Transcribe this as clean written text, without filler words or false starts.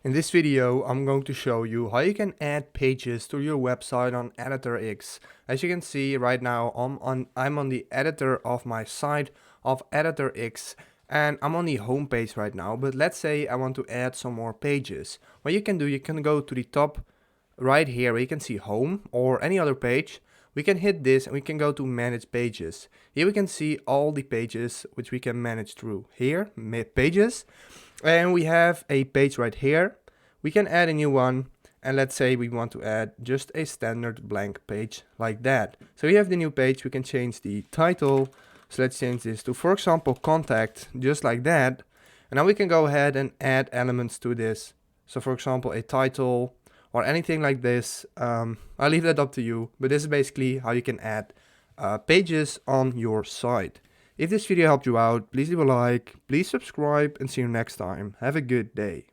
In this video, I'm going to show you how you can add pages to your website on Editor X. As you can see right now, I'm on the editor of my site of Editor X, and I'm on the home page right now. But let's say I want to add some more pages. What you can do, you can go to the top right here where you can see home or any other page. We can hit this and we can go to manage pages. Here we can see all the pages which we can manage through here, pages. And we have a page right here. We can add a new one, and let's say we want to add just a standard blank page like that. So we have the new page. We can change the title. So let's change this to, for example, contact, just like that. And now we can go ahead and add elements to this. So for example, a title or anything like this. I'll leave that up to you, but this is basically how you can add pages on your site. If this video helped you out, please leave a like, please subscribe, and see you next time. Have a good day.